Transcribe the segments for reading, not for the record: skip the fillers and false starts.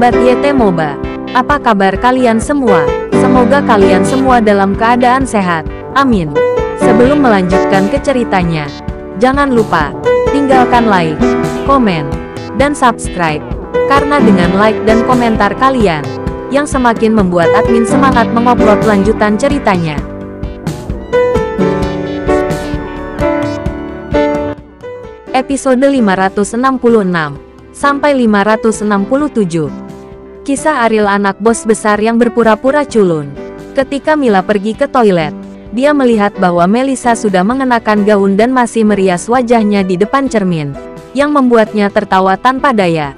Sobat YT Moba, apa kabar kalian semua? Semoga kalian semua dalam keadaan sehat. Amin. Sebelum melanjutkan ke ceritanya, jangan lupa tinggalkan like, komen, dan subscribe. Karena dengan like dan komentar kalian, yang semakin membuat admin semangat mengupload lanjutan ceritanya. Episode 566 sampai 567. Kisah Ariel, anak bos besar yang berpura-pura culun. Ketika Mila pergi ke toilet, dia melihat bahwa Melissa sudah mengenakan gaun dan masih merias wajahnya di depan cermin, yang membuatnya tertawa tanpa daya.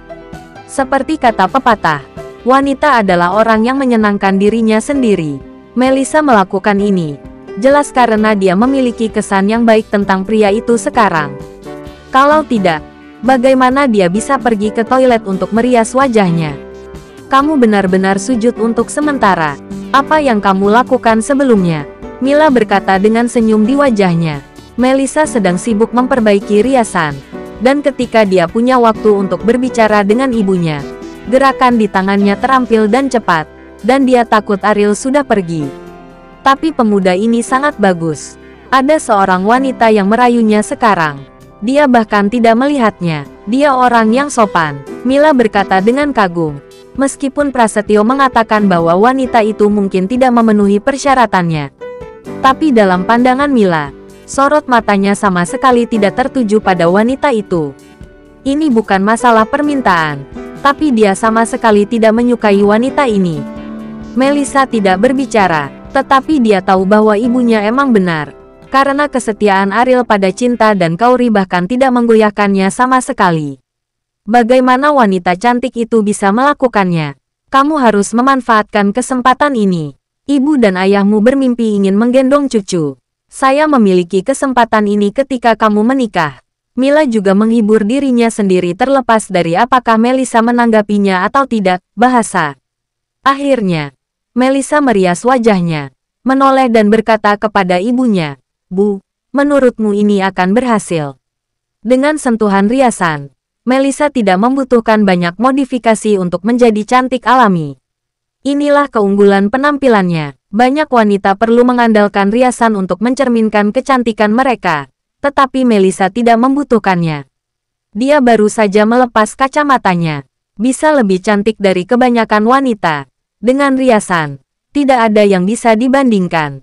Seperti kata pepatah, wanita adalah orang yang menyenangkan dirinya sendiri. Melissa melakukan ini jelas karena dia memiliki kesan yang baik tentang pria itu sekarang. Kalau tidak, bagaimana dia bisa pergi ke toilet untuk merias wajahnya? Kamu benar-benar sujud untuk sementara. Apa yang kamu lakukan sebelumnya? Mila berkata dengan senyum di wajahnya. Melissa sedang sibuk memperbaiki riasan. Dan ketika dia punya waktu untuk berbicara dengan ibunya, gerakan di tangannya terampil dan cepat. Dan dia takut Ariel sudah pergi. Tapi pemuda ini sangat bagus. Ada seorang wanita yang merayunya sekarang. Dia bahkan tidak melihatnya. Dia orang yang sopan, Mila berkata dengan kagum. Meskipun Prasetyo mengatakan bahwa wanita itu mungkin tidak memenuhi persyaratannya. Tapi dalam pandangan Mila, sorot matanya sama sekali tidak tertuju pada wanita itu. Ini bukan masalah permintaan, tapi dia sama sekali tidak menyukai wanita ini. Melissa tidak berbicara, tetapi dia tahu bahwa ibunya emang benar. Karena kesetiaan Ariel pada cinta dan Kauri bahkan tidak menggoyahkannya sama sekali. Bagaimana wanita cantik itu bisa melakukannya? Kamu harus memanfaatkan kesempatan ini. Ibu dan ayahmu bermimpi ingin menggendong cucu. Saya memiliki kesempatan ini ketika kamu menikah. Mila juga menghibur dirinya sendiri terlepas dari apakah Melissa menanggapinya atau tidak. Bahasa. Akhirnya, Melissa merias wajahnya, menoleh dan berkata kepada ibunya, "Bu, menurutmu ini akan berhasil?" Dengan sentuhan riasan, Melissa tidak membutuhkan banyak modifikasi untuk menjadi cantik alami. Inilah keunggulan penampilannya. Banyak wanita perlu mengandalkan riasan untuk mencerminkan kecantikan mereka, tetapi Melissa tidak membutuhkannya. Dia baru saja melepas kacamatanya. Bisa lebih cantik dari kebanyakan wanita. Dengan riasan, tidak ada yang bisa dibandingkan.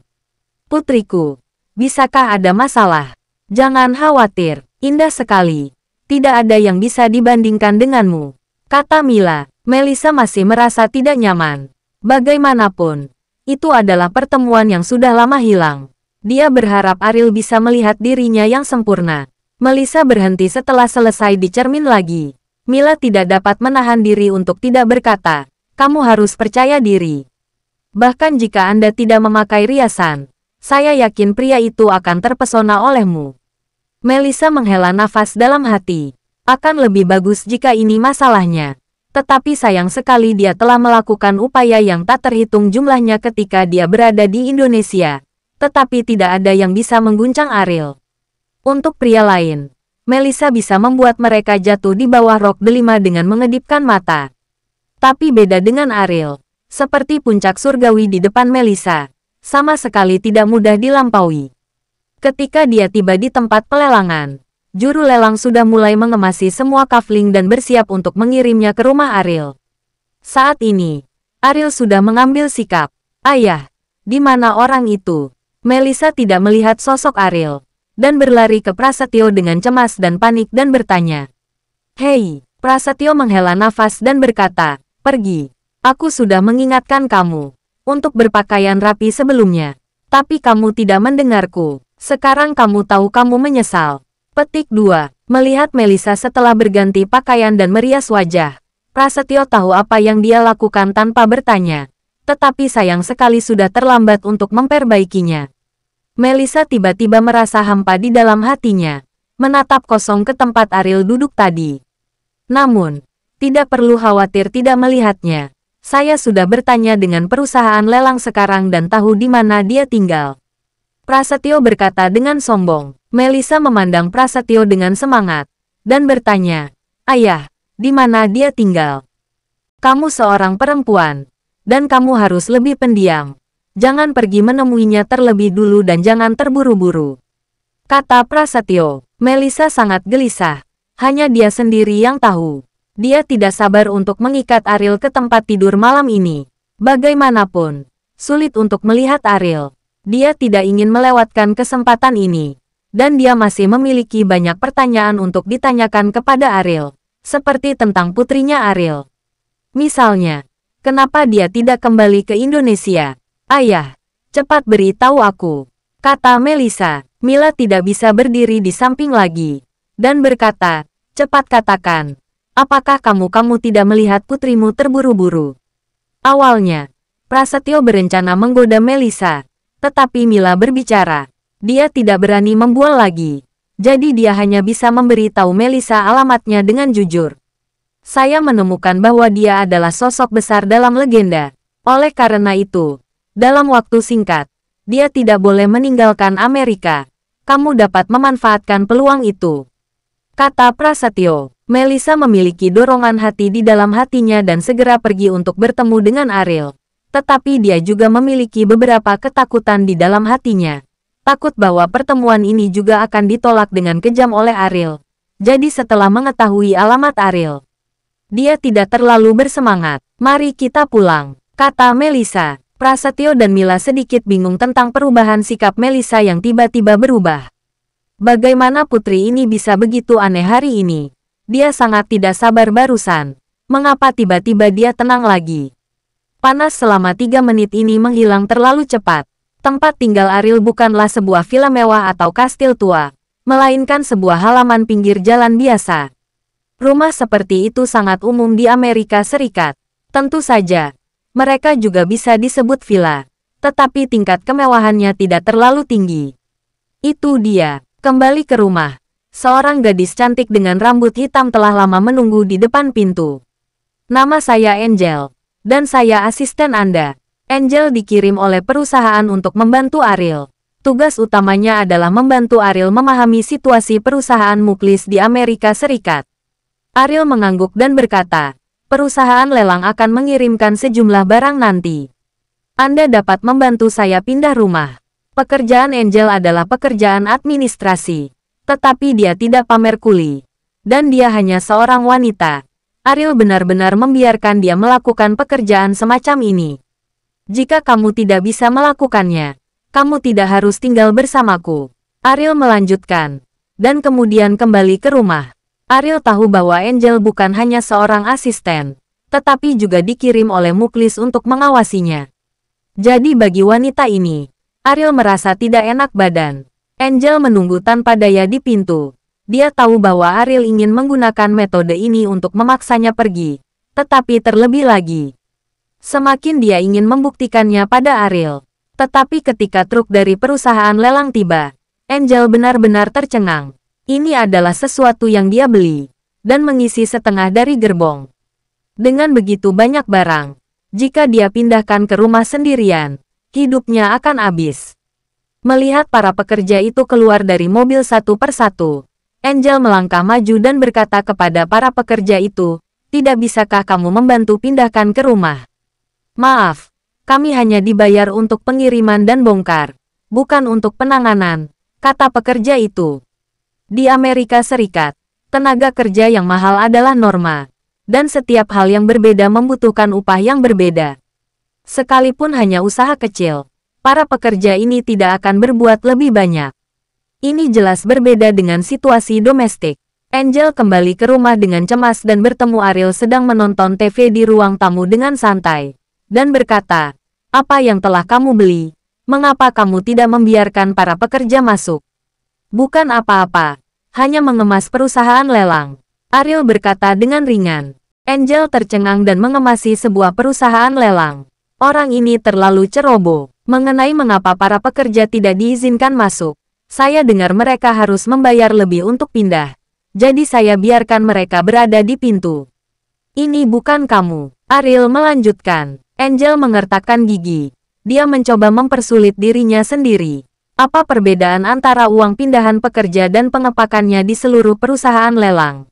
Putriku, bisakah ada masalah? Jangan khawatir, indah sekali. Tidak ada yang bisa dibandingkan denganmu, kata Mila. Melissa masih merasa tidak nyaman. Bagaimanapun, itu adalah pertemuan yang sudah lama hilang. Dia berharap Ariel bisa melihat dirinya yang sempurna. Melissa berhenti setelah selesai di cermin lagi. Mila tidak dapat menahan diri untuk tidak berkata, "Kamu harus percaya diri. Bahkan jika Anda tidak memakai riasan, saya yakin pria itu akan terpesona olehmu." Melissa menghela nafas dalam hati. Akan lebih bagus jika ini masalahnya. Tetapi sayang sekali dia telah melakukan upaya yang tak terhitung jumlahnya ketika dia berada di Indonesia. Tetapi tidak ada yang bisa mengguncang Ariel. Untuk pria lain, Melissa bisa membuat mereka jatuh di bawah rok delima dengan mengedipkan mata. Tapi beda dengan Ariel. Seperti puncak surgawi di depan Melissa, sama sekali tidak mudah dilampaui. Ketika dia tiba di tempat pelelangan, juru lelang sudah mulai mengemasi semua kafling dan bersiap untuk mengirimnya ke rumah Ariel. Saat ini, Ariel sudah mengambil sikap. "Ayah, di mana orang itu?" Melissa tidak melihat sosok Ariel, dan berlari ke Prasetyo dengan cemas dan panik dan bertanya. "Hei," Prasetyo menghela nafas dan berkata, "Pergi. Aku sudah mengingatkan kamu untuk berpakaian rapi sebelumnya. Tapi kamu tidak mendengarku. Sekarang kamu tahu kamu menyesal." Petik 2. Melihat Melissa setelah berganti pakaian dan merias wajah, Prasetyo tahu apa yang dia lakukan tanpa bertanya. Tetapi sayang sekali sudah terlambat untuk memperbaikinya. Melissa tiba-tiba merasa hampa di dalam hatinya, menatap kosong ke tempat Ariel duduk tadi. Namun, tidak perlu khawatir tidak melihatnya. Saya sudah bertanya dengan perusahaan lelang sekarang dan tahu di mana dia tinggal. Prasetyo berkata dengan sombong. Melissa memandang Prasetyo dengan semangat, dan bertanya, "Ayah, di mana dia tinggal?" Kamu seorang perempuan, dan kamu harus lebih pendiam. Jangan pergi menemuinya terlebih dulu dan jangan terburu-buru," kata Prasetyo. Melisa sangat gelisah. Hanya dia sendiri yang tahu. Dia tidak sabar untuk mengikat Ariel ke tempat tidur malam ini. Bagaimanapun, sulit untuk melihat Ariel. Dia tidak ingin melewatkan kesempatan ini. Dan dia masih memiliki banyak pertanyaan untuk ditanyakan kepada Ariel. Seperti tentang putrinya Ariel. Misalnya, kenapa dia tidak kembali ke Indonesia? "Ayah, cepat beritahu aku," kata Melisa. Mila tidak bisa berdiri di samping lagi. Dan berkata, "Cepat katakan, apakah kamu tidak melihat putrimu terburu-buru?" Awalnya, Prasetyo berencana menggoda Melisa. Tetapi Mila berbicara. Dia tidak berani membual lagi. Jadi dia hanya bisa memberitahu Melisa alamatnya dengan jujur. "Saya menemukan bahwa dia adalah sosok besar dalam legenda. Oleh karena itu, dalam waktu singkat, dia tidak boleh meninggalkan Amerika. Kamu dapat memanfaatkan peluang itu," kata Prasetyo. Melisa memiliki dorongan hati di dalam hatinya dan segera pergi untuk bertemu dengan Ariel. Tetapi dia juga memiliki beberapa ketakutan di dalam hatinya. Takut bahwa pertemuan ini juga akan ditolak dengan kejam oleh Ariel. Jadi setelah mengetahui alamat Ariel, dia tidak terlalu bersemangat. "Mari kita pulang," kata Melisa. Prasetyo dan Mila sedikit bingung tentang perubahan sikap Melisa yang tiba-tiba berubah. Bagaimana putri ini bisa begitu aneh hari ini? Dia sangat tidak sabar barusan. Mengapa tiba-tiba dia tenang lagi? Panas selama 3 menit ini menghilang terlalu cepat. Tempat tinggal Ariel bukanlah sebuah villa mewah atau kastil tua, melainkan sebuah halaman pinggir jalan biasa. Rumah seperti itu sangat umum di Amerika Serikat. Tentu saja, mereka juga bisa disebut villa, tetapi tingkat kemewahannya tidak terlalu tinggi. Itu dia, kembali ke rumah. Seorang gadis cantik dengan rambut hitam telah lama menunggu di depan pintu. "Nama saya Angel, dan saya asisten Anda." Angel dikirim oleh perusahaan untuk membantu Ariel. Tugas utamanya adalah membantu Ariel memahami situasi perusahaan muklis di Amerika Serikat. Ariel mengangguk dan berkata, "Perusahaan lelang akan mengirimkan sejumlah barang nanti. Anda dapat membantu saya pindah rumah." Pekerjaan Angel adalah pekerjaan administrasi. Tetapi dia tidak pamer kuli. Dan dia hanya seorang wanita. Ariel benar-benar membiarkan dia melakukan pekerjaan semacam ini. "Jika kamu tidak bisa melakukannya, kamu tidak harus tinggal bersamaku," Ariel melanjutkan. Dan kemudian kembali ke rumah. Ariel tahu bahwa Angel bukan hanya seorang asisten, tetapi juga dikirim oleh muklis untuk mengawasinya. Jadi bagi wanita ini, Ariel merasa tidak enak badan. Angel menunggu tanpa daya di pintu. Dia tahu bahwa Ariel ingin menggunakan metode ini untuk memaksanya pergi. Tetapi terlebih lagi, semakin dia ingin membuktikannya pada Ariel. Tetapi ketika truk dari perusahaan lelang tiba, Angel benar-benar tercengang. Ini adalah sesuatu yang dia beli, dan mengisi setengah dari gerbong. Dengan begitu banyak barang, jika dia pindahkan ke rumah sendirian, hidupnya akan habis. Melihat para pekerja itu keluar dari mobil satu persatu, Angel melangkah maju dan berkata kepada para pekerja itu, "Tidak bisakah kamu membantu pindahkan ke rumah?" "Maaf, kami hanya dibayar untuk pengiriman dan bongkar, bukan untuk penanganan," kata pekerja itu. Di Amerika Serikat, tenaga kerja yang mahal adalah norma, dan setiap hal yang berbeda membutuhkan upah yang berbeda. Sekalipun hanya usaha kecil, para pekerja ini tidak akan berbuat lebih banyak. Ini jelas berbeda dengan situasi domestik. Angel kembali ke rumah dengan cemas dan bertemu Ariel sedang menonton TV di ruang tamu dengan santai, dan berkata, "Apa yang telah kamu beli? Mengapa kamu tidak membiarkan para pekerja masuk?" "Bukan apa-apa. Hanya mengemas perusahaan lelang," Ariel berkata dengan ringan. Angel tercengang dan mengemasi sebuah perusahaan lelang. Orang ini terlalu ceroboh. Mengenai mengapa para pekerja tidak diizinkan masuk, saya dengar mereka harus membayar lebih untuk pindah. Jadi saya biarkan mereka berada di pintu. "Ini bukan kamu," Ariel melanjutkan. Angel mengertakkan gigi. Dia mencoba mempersulit dirinya sendiri. Apa perbedaan antara uang pindahan pekerja dan pengepakannya di seluruh perusahaan lelang?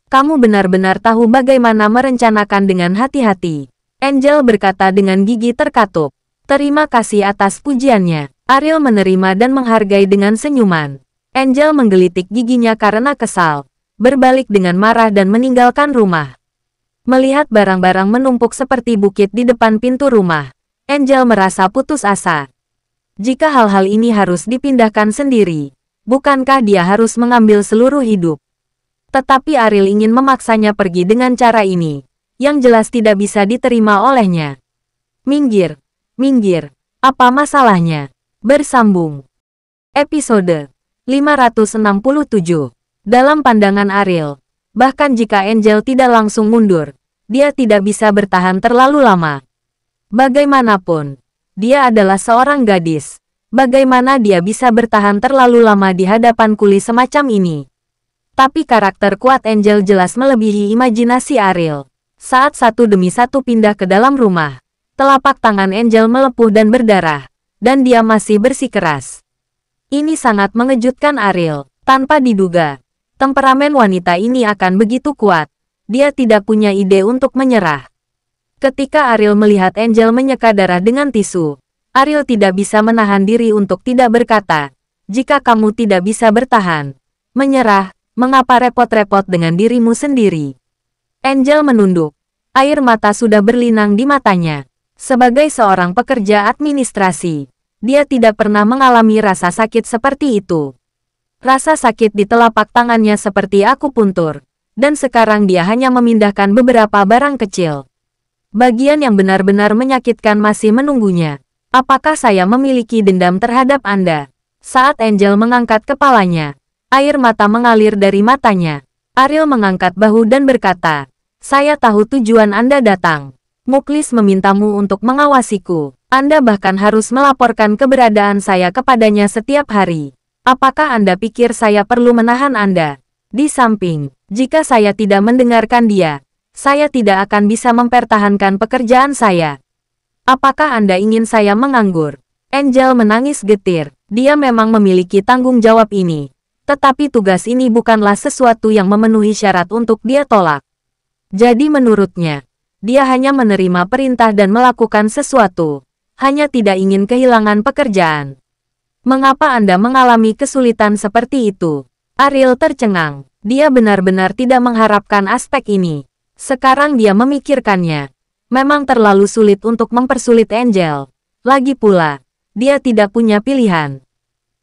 Kamu benar-benar tahu bagaimana merencanakan dengan hati-hati. Angel berkata dengan gigi terkatup. Terima kasih atas pujiannya. Ariel menerima dan menghargai dengan senyuman. Angel menggelitik giginya karena kesal, berbalik dengan marah dan meninggalkan rumah. Melihat barang-barang menumpuk seperti bukit di depan pintu rumah, Angel merasa putus asa. Jika hal-hal ini harus dipindahkan sendiri, bukankah dia harus mengambil seluruh hidup? Tetapi Ariel ingin memaksanya pergi dengan cara ini, yang jelas tidak bisa diterima olehnya. Minggir, minggir, apa masalahnya? Bersambung. Episode 567. Dalam pandangan Ariel, bahkan jika Angel tidak langsung mundur, dia tidak bisa bertahan terlalu lama. Bagaimanapun, dia adalah seorang gadis. Bagaimana dia bisa bertahan terlalu lama di hadapan kuli semacam ini? Tapi karakter kuat Angel jelas melebihi imajinasi Ariel. Saat satu demi satu pindah ke dalam rumah, telapak tangan Angel melepuh dan berdarah, dan dia masih bersikeras. Ini sangat mengejutkan Ariel. Tanpa diduga, temperamen wanita ini akan begitu kuat. Dia tidak punya ide untuk menyerah. Ketika Ariel melihat Angel menyeka darah dengan tisu, Ariel tidak bisa menahan diri untuk tidak berkata, "Jika kamu tidak bisa bertahan, menyerah, mengapa repot-repot dengan dirimu sendiri?" Angel menunduk. Air mata sudah berlinang di matanya. Sebagai seorang pekerja administrasi, dia tidak pernah mengalami rasa sakit seperti itu. Rasa sakit di telapak tangannya seperti akupuntur, dan sekarang dia hanya memindahkan beberapa barang kecil. Bagian yang benar-benar menyakitkan masih menunggunya. Apakah saya memiliki dendam terhadap Anda? Saat Angel mengangkat kepalanya, air mata mengalir dari matanya. Ariel mengangkat bahu dan berkata, "Saya tahu tujuan Anda datang. Muklis memintamu untuk mengawasiku. Anda bahkan harus melaporkan keberadaan saya kepadanya setiap hari. Apakah Anda pikir saya perlu menahan Anda? Di samping, jika saya tidak mendengarkan dia, saya tidak akan bisa mempertahankan pekerjaan saya. Apakah Anda ingin saya menganggur?" Angel menangis getir. Dia memang memiliki tanggung jawab ini. Tetapi tugas ini bukanlah sesuatu yang memenuhi syarat untuk dia tolak. Jadi menurutnya, dia hanya menerima perintah dan melakukan sesuatu. Hanya tidak ingin kehilangan pekerjaan. Mengapa Anda mengalami kesulitan seperti itu? Ariel tercengang. Dia benar-benar tidak mengharapkan aspek ini. Sekarang dia memikirkannya. Memang terlalu sulit untuk mempersulit Angel. Lagi pula, dia tidak punya pilihan.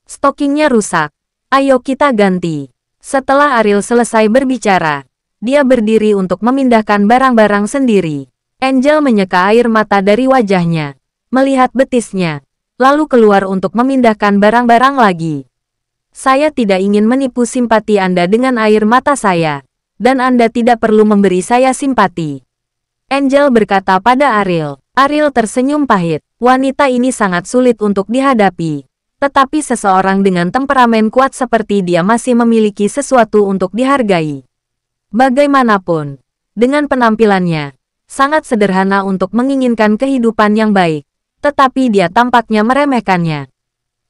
Stokingnya rusak. Ayo kita ganti. Setelah Ariel selesai berbicara, dia berdiri untuk memindahkan barang-barang sendiri. Angel menyeka air mata dari wajahnya, melihat betisnya, lalu keluar untuk memindahkan barang-barang lagi. Saya tidak ingin menipu simpati Anda dengan air mata saya, dan Anda tidak perlu memberi saya simpati. Angel berkata pada Ariel. Ariel tersenyum pahit. Wanita ini sangat sulit untuk dihadapi. Tetapi seseorang dengan temperamen kuat seperti dia masih memiliki sesuatu untuk dihargai. Bagaimanapun, dengan penampilannya, sangat sederhana untuk menginginkan kehidupan yang baik, tetapi dia tampaknya meremehkannya.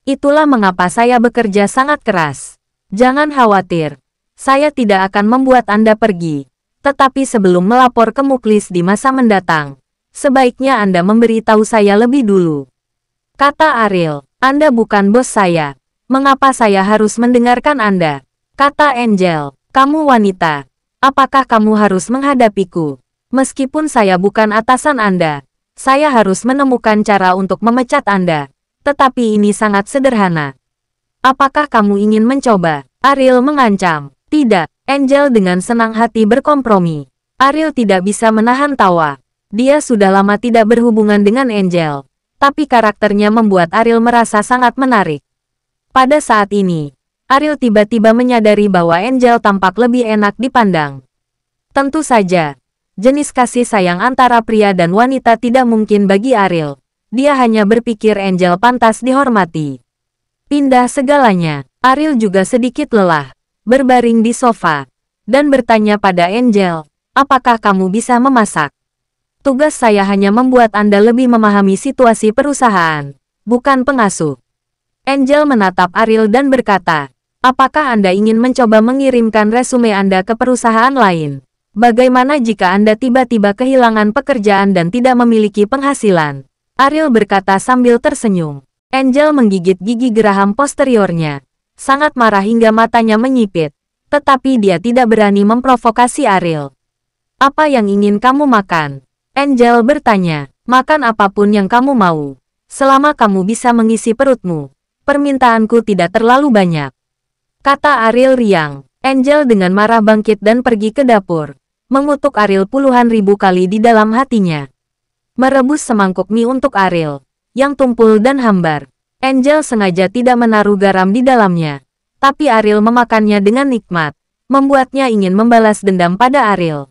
Itulah mengapa saya bekerja sangat keras. Jangan khawatir, saya tidak akan membuat Anda pergi. Tetapi sebelum melapor ke Muklis di masa mendatang, sebaiknya Anda memberitahu saya lebih dulu. Kata Ariel, "Anda bukan bos saya. Mengapa saya harus mendengarkan Anda?" Kata Angel, "Kamu wanita. Apakah kamu harus menghadapiku? Meskipun saya bukan atasan Anda, saya harus menemukan cara untuk memecat Anda. Tetapi ini sangat sederhana. Apakah kamu ingin mencoba?" Ariel mengancam. "Tidak." Angel dengan senang hati berkompromi. Ariel tidak bisa menahan tawa. Dia sudah lama tidak berhubungan dengan Angel, tapi karakternya membuat Ariel merasa sangat menarik. Pada saat ini, Ariel tiba-tiba menyadari bahwa Angel tampak lebih enak dipandang. Tentu saja, jenis kasih sayang antara pria dan wanita tidak mungkin bagi Ariel. Dia hanya berpikir Angel pantas dihormati. Pindah segalanya, Ariel juga sedikit lelah, berbaring di sofa, dan bertanya pada Angel, "Apakah kamu bisa memasak? Tugas saya hanya membuat Anda lebih memahami situasi perusahaan, bukan pengasuh." Angel menatap Ariel dan berkata, Apakah Anda ingin mencoba mengirimkan resume Anda ke perusahaan lain? Bagaimana jika Anda tiba-tiba kehilangan pekerjaan dan tidak memiliki penghasilan? Ariel berkata sambil tersenyum. Angel menggigit gigi geraham posteriornya. Sangat marah hingga matanya menyipit. Tetapi dia tidak berani memprovokasi Ariel. Apa yang ingin kamu makan? Angel bertanya. Makan apapun yang kamu mau. Selama kamu bisa mengisi perutmu. Permintaanku tidak terlalu banyak. Kata Ariel riang. Angel dengan marah bangkit dan pergi ke dapur. Mengutuk Ariel puluhan ribu kali di dalam hatinya. Merebus semangkuk mie untuk Ariel, yang tumpul dan hambar. Angel sengaja tidak menaruh garam di dalamnya. Tapi Ariel memakannya dengan nikmat, membuatnya ingin membalas dendam pada Ariel.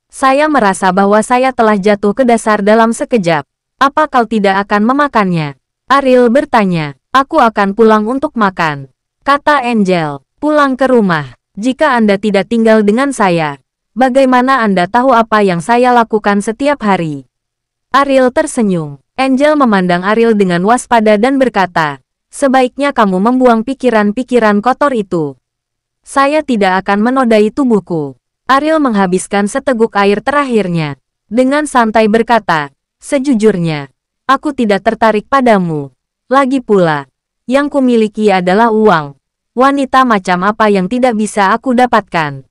Saya merasa bahwa saya telah jatuh ke dasar dalam sekejap. Apa kau tidak akan memakannya? Ariel bertanya. Aku akan pulang untuk makan. Kata Angel. Pulang ke rumah. Jika Anda tidak tinggal dengan saya, bagaimana Anda tahu apa yang saya lakukan setiap hari? Ariel tersenyum. Angel memandang Ariel dengan waspada dan berkata, sebaiknya kamu membuang pikiran-pikiran kotor itu. Saya tidak akan menodai tubuhku. Ariel menghabiskan seteguk air terakhirnya. Dengan santai berkata, sejujurnya, aku tidak tertarik padamu. Lagi pula, yang kumiliki adalah uang. Wanita macam apa yang tidak bisa aku dapatkan?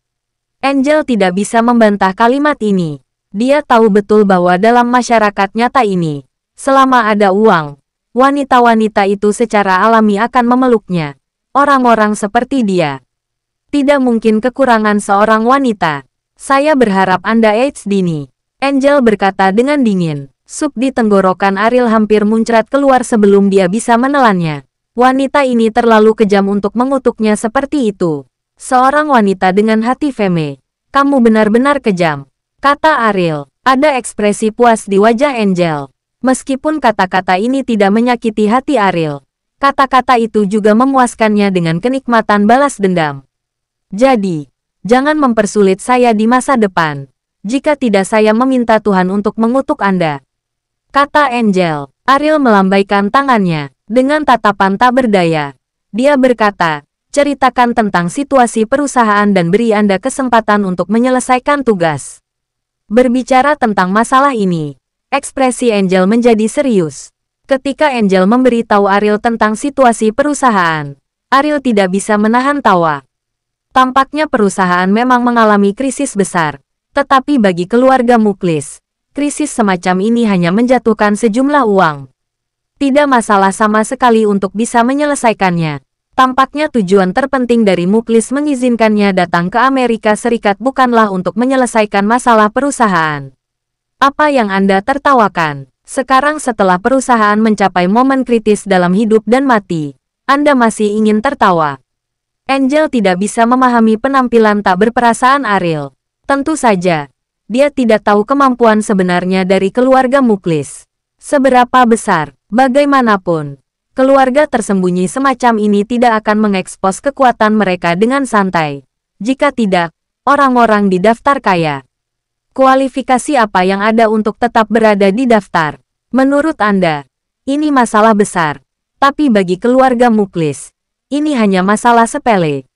Angel tidak bisa membantah kalimat ini. Dia tahu betul bahwa dalam masyarakat nyata ini, selama ada uang, wanita-wanita itu secara alami akan memeluknya. Orang-orang seperti dia. Tidak mungkin kekurangan seorang wanita. Saya berharap Anda AIDS dini. Angel berkata dengan dingin. Sup di tenggorokan Ariel hampir muncrat keluar sebelum dia bisa menelannya. Wanita ini terlalu kejam untuk mengutuknya seperti itu. Seorang wanita dengan hati feme. Kamu benar-benar kejam. Kata Ariel. Ada ekspresi puas di wajah Angel. Meskipun kata-kata ini tidak menyakiti hati Ariel, kata-kata itu juga memuaskannya dengan kenikmatan balas dendam. Jadi, jangan mempersulit saya di masa depan. Jika tidak saya meminta Tuhan untuk mengutuk Anda. Kata Angel. Ariel melambaikan tangannya. Dengan tatapan tak berdaya. Dia berkata, ceritakan tentang situasi perusahaan dan beri Anda kesempatan untuk menyelesaikan tugas. Berbicara tentang masalah ini, ekspresi Angel menjadi serius. Ketika Angel memberitahu Ariel tentang situasi perusahaan, Ariel tidak bisa menahan tawa. Tampaknya perusahaan memang mengalami krisis besar, tetapi bagi keluarga Muklis, krisis semacam ini hanya menjatuhkan sejumlah uang. Tidak masalah sama sekali untuk bisa menyelesaikannya. Tampaknya tujuan terpenting dari Muklis mengizinkannya datang ke Amerika Serikat bukanlah untuk menyelesaikan masalah perusahaan. Apa yang Anda tertawakan? Sekarang setelah perusahaan mencapai momen kritis dalam hidup dan mati, Anda masih ingin tertawa? Angel tidak bisa memahami penampilan tak berperasaan Ariel. Tentu saja, dia tidak tahu kemampuan sebenarnya dari keluarga Muklis. Seberapa besar, bagaimanapun, keluarga tersembunyi semacam ini tidak akan mengekspos kekuatan mereka dengan santai. Jika tidak, orang-orang di daftar kaya. Kualifikasi apa yang ada untuk tetap berada di daftar? Menurut Anda, ini masalah besar. Tapi bagi keluarga Muklis, ini hanya masalah sepele.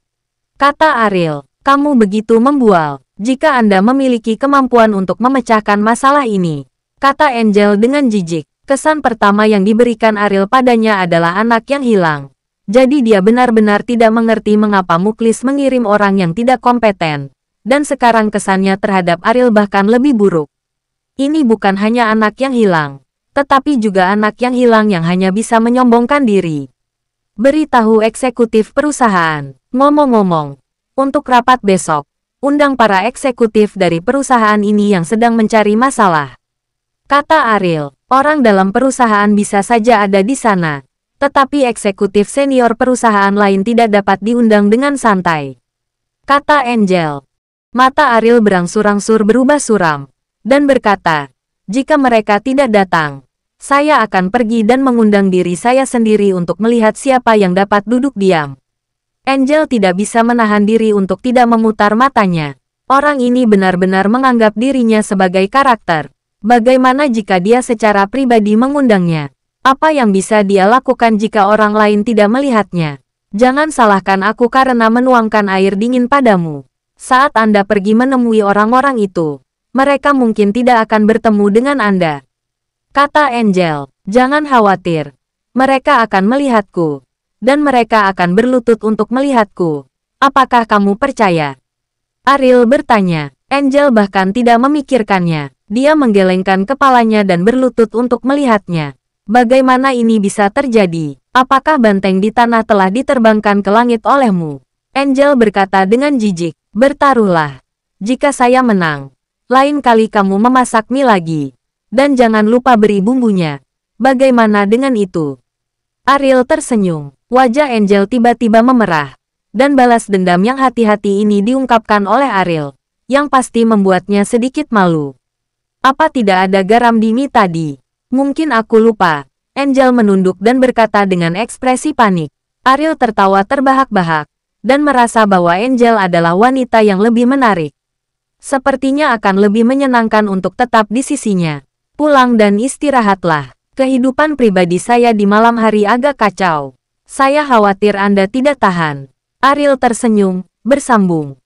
Kata Ariel, kamu begitu membual. Jika Anda memiliki kemampuan untuk memecahkan masalah ini. Kata Angel dengan jijik. Kesan pertama yang diberikan Ariel padanya adalah anak yang hilang. Jadi dia benar-benar tidak mengerti mengapa Muklis mengirim orang yang tidak kompeten. Dan sekarang kesannya terhadap Ariel bahkan lebih buruk. Ini bukan hanya anak yang hilang, tetapi juga anak yang hilang yang hanya bisa menyombongkan diri. Beritahu eksekutif perusahaan. Ngomong-ngomong, untuk rapat besok, undang para eksekutif dari perusahaan ini yang sedang mencari masalah. Kata Ariel. Orang dalam perusahaan bisa saja ada di sana, tetapi eksekutif senior perusahaan lain tidak dapat diundang dengan santai. Kata Angel. Mata Ariel berangsur-angsur berubah suram, dan berkata, jika mereka tidak datang, saya akan pergi dan mengundang diri saya sendiri untuk melihat siapa yang dapat duduk diam. Angel tidak bisa menahan diri untuk tidak memutar matanya. Orang ini benar-benar menganggap dirinya sebagai karakter. Bagaimana jika dia secara pribadi mengundangnya? Apa yang bisa dia lakukan jika orang lain tidak melihatnya? Jangan salahkan aku karena menuangkan air dingin padamu. Saat Anda pergi menemui orang-orang itu, mereka mungkin tidak akan bertemu dengan Anda. Kata Angel, jangan khawatir. Mereka akan melihatku. Dan mereka akan berlutut untuk melihatku. Apakah kamu percaya? Ariel bertanya. Angel bahkan tidak memikirkannya. Dia menggelengkan kepalanya dan berlutut untuk melihatnya. Bagaimana ini bisa terjadi? Apakah banteng di tanah telah diterbangkan ke langit olehmu? Angel berkata dengan jijik. Bertaruhlah. Jika saya menang, lain kali kamu memasak mie lagi. Dan jangan lupa beri bumbunya. Bagaimana dengan itu? Ariel tersenyum. Wajah Angel tiba-tiba memerah. Dan balas dendam yang hati-hati ini diungkapkan oleh Ariel, yang pasti membuatnya sedikit malu. Apa tidak ada garam di mie tadi? Mungkin aku lupa. Angel menunduk dan berkata dengan ekspresi panik. Ariel tertawa terbahak-bahak, dan merasa bahwa Angel adalah wanita yang lebih menarik. Sepertinya akan lebih menyenangkan untuk tetap di sisinya. Pulang dan istirahatlah. Kehidupan pribadi saya di malam hari agak kacau. Saya khawatir Anda tidak tahan. Ariel tersenyum, bersambung.